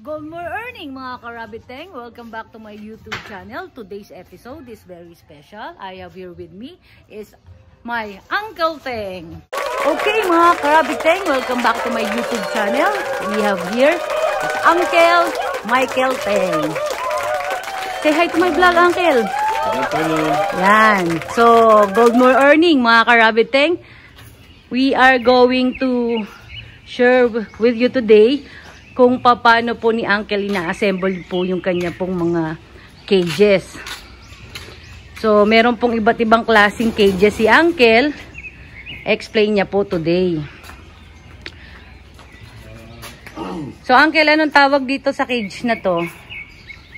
Good morning mga karabiteng! Welcome back to my YouTube channel. Today's episode is very special. I have here with me is my Uncle Teng. Okay mga karabiteng, welcome back to my YouTube channel. We have here is Uncle Michael Teng. Say hi to my vlog, Uncle. Yan. So, good morning mga karabiteng. We are going to share with you today kung paano po ni Uncle ina-assemble po yung kanya pong mga cages. So, meron pong iba't ibang klaseng cages si Uncle. Explain niya po today. So, Uncle, anong tawag dito sa cage na to?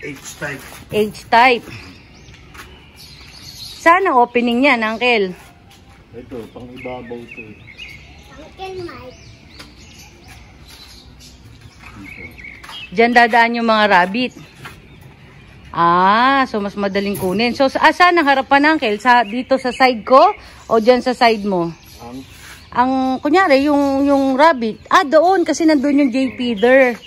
H-type. H-type. Saan ang opening niyan, Uncle? Ito, pang ibabaw to. Uncle Mike. Diyan dadaan yung mga rabbit. So mas madaling kunin. So, saan ang harapan, Uncle? Dito sa side ko o dyan sa side mo? Kunyari, yung rabbit. Doon kasi nandun yung J-feeder.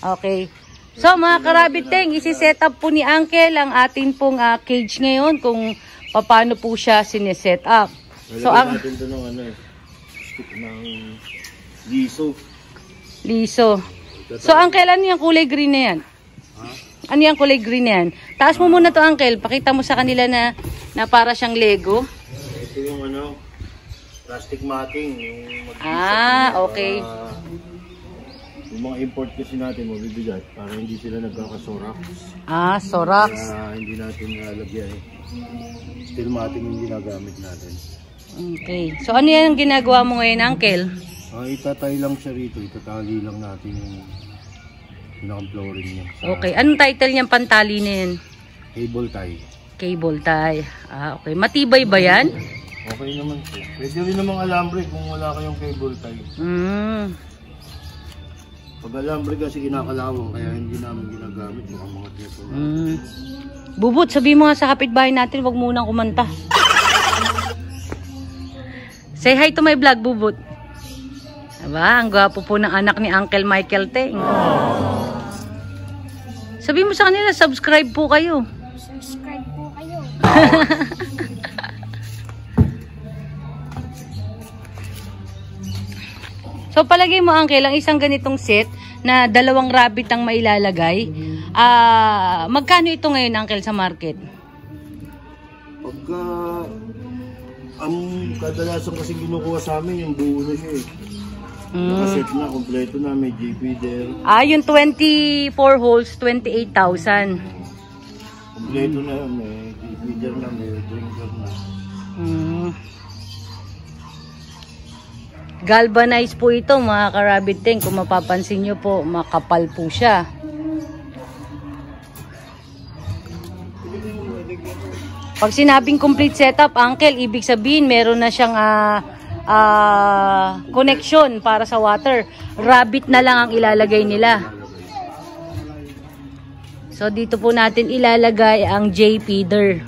Okay. So, mga karabiteng, isi-set up po ni Uncle ang atin pong cage ngayon kung paano po siya sineset up. So, natin ito ng stick ng liso. Liso. So, Uncle, ano yung kulay green na yan? Ano yung kulay green na yan? Taas mo muna to, Uncle. Pakita mo sa kanila na para siyang Lego. Ito yung plastic matting. Okay. Yung mga import kasi natin, mabibigat para hindi sila nagkakasorax. Sorax. Kaya hindi natin nalagyan. Steel matting yung ginagamit natin. Okay. So, ano yan ang ginagawa mo ngayon, Uncle? Itatay lang siya rito. Itatali lang natin yung pinaka-flooring niya. Okay. Anong title niyang pantali na yan? Cable tie. Cable tie. Okay. Matibay ba yan? Okay naman po. Pwede rin namang alambre kung wala kayong cable tie. Pag alambre kasi kinakalawang kaya hindi namin ginagamit. Baka mga tiyso natin. Bubot, sabihin mo nga sa kapitbahay natin, wag munang kumanta. Say hi to my vlog, Bubot. Diba? Ang gwapo po ng anak ni Uncle Michael Teng. Sabihin mo sa kanila, subscribe po kayo. Subscribe po kayo. So, palagay mo, Uncle, ang isang ganitong set na 2 rabbit ang mailalagay. Magkano ito ngayon, Uncle, sa market? Pagka ang kadalasan kasi kinukuha sa amin yung buo na siya nakaset na, kompleto na, may J-feeder. Yung 24 holes, 28,000. Kompleto na, may J-feeder na, may drinker na. Galvanized po ito, mga karabiteng. Kung mapapansin nyo po, makapal po siya. Pag sinabing complete setup, Uncle, ibig sabihin meron na siyang connection para sa water. Rabbit na lang ang ilalagay nila. So, dito po natin ilalagay ang J-feeder.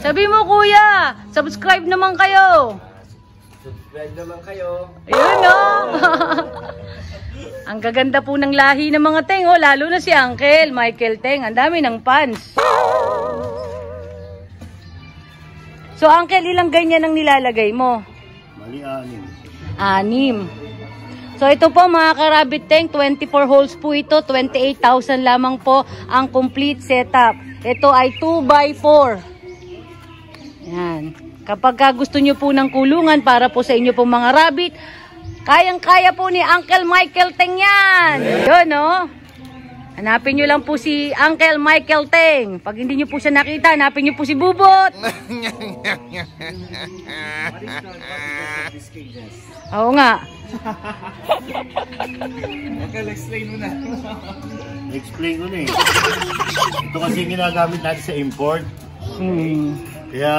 Sabi mo, Kuya, subscribe naman kayo. Subscribe naman kayo. Ayun, no? Ang gaganda po ng lahi ng mga Teng, lalo na si Uncle Michael Teng. Ang dami ng fans. So, Uncle, ilang ganyan ang nilalagay mo? Mali, 6. So, ito po mga karabit Teng, 24 holes po ito. 28,000 lamang po ang complete setup. Ito ay 2x4. Yan. Kapag gusto nyo po ng kulungan para po sa inyo po mga rabbit, kayang-kaya po ni Uncle Michael Teng yan. Yun, no? Hanapin nyo lang po si Uncle Michael Teng. Pag hindi nyo po siya nakita, hanapin nyo po si Bubot. Oo nga. explain mo na. Explain ko na Ito kasi ginagamit natin sa import. Kaya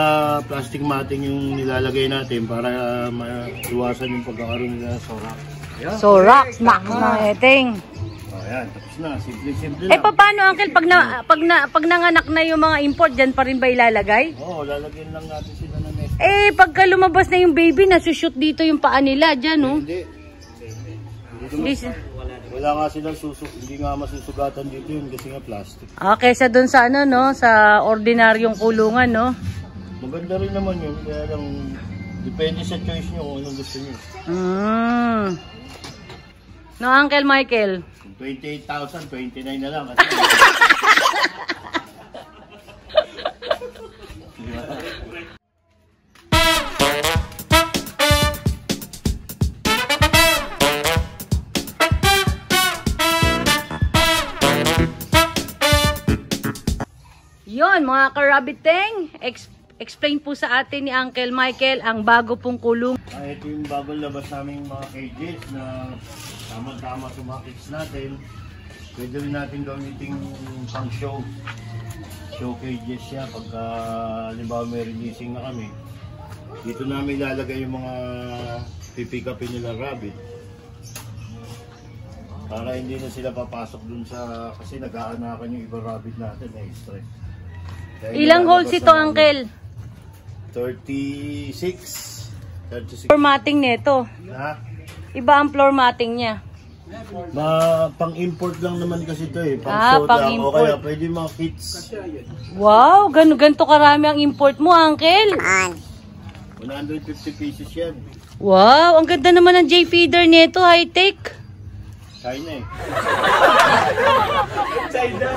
plastic matting yung nilalagay natin para maiwasan yung pagkakaroon nila sa sorax. Sorax, nak na eteng. Ayan, tapos na. Simple lang. Paano, Uncle, pag nanganak na yung mga import, dyan pa rin ba ilalagay? Oo, lalagyan lang natin sila ng nest. Pagka lumabas na yung baby, nasushoot dito yung paa nila, dyan, no? Hindi. Hindi. Wala Wala nga silang hindi nga masusugatan dito yun kasi nga plastic. Kesa dun sa ano, no? Sa ordinaryong kulungan, no? Maganda rin naman yun. Kaya lang, depende sa choice nyo kung anong gusto nyo. No, Uncle Michael? 28,000, 29 na lang. Kasi Yon, mga karabiteng, explain po sa atin ni Uncle Michael ang bago pong kulong. ito yung bagong labas naming mga cages na tama-tama sa mga kids natin. Pwede rin natin gamitin pang show cages siya pagka halimbawa may releasing na kami. Dito namin ilalagay yung mga pipick upin nila rabbit para hindi na sila papasok dun sa kasi nag-aanakan yung ibang rabbit natin na stress. Ilang holes ito, Uncle? 36. Floor matting nito. Ha? Iba ang floor matting niya. Pang-import lang naman kasi ito eh. Pang-show lang. O kaya pwede mga kits. Wow, ganito karami ang import mo, Uncle. 150 pieces yan. Wow, ang ganda naman ng J-feeder nito, high-tech. China eh. China.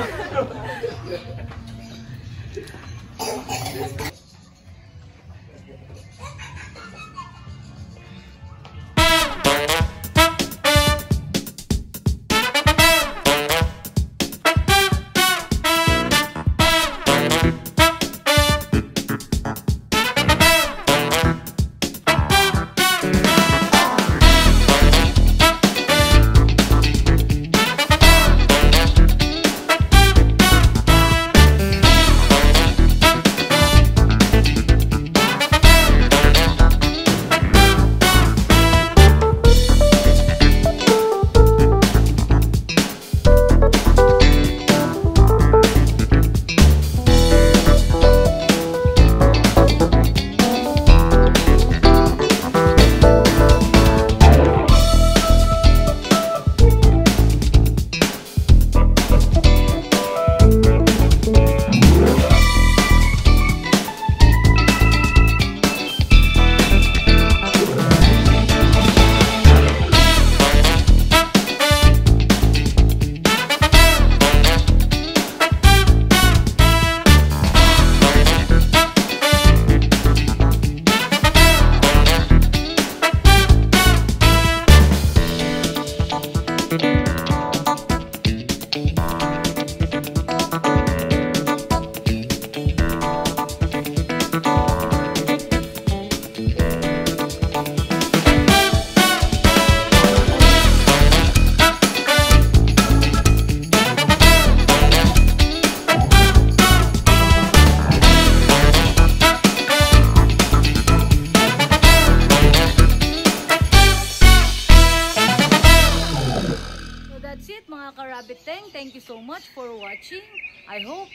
Thank you so much for watching. I hope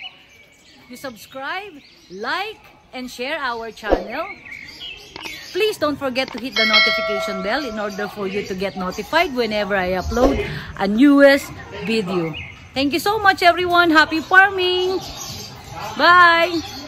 you subscribe, like, and share our channel. Please don't forget to hit the notification bell in order for you to get notified whenever I upload a newest video. Thank you so much, everyone. Happy farming. Bye.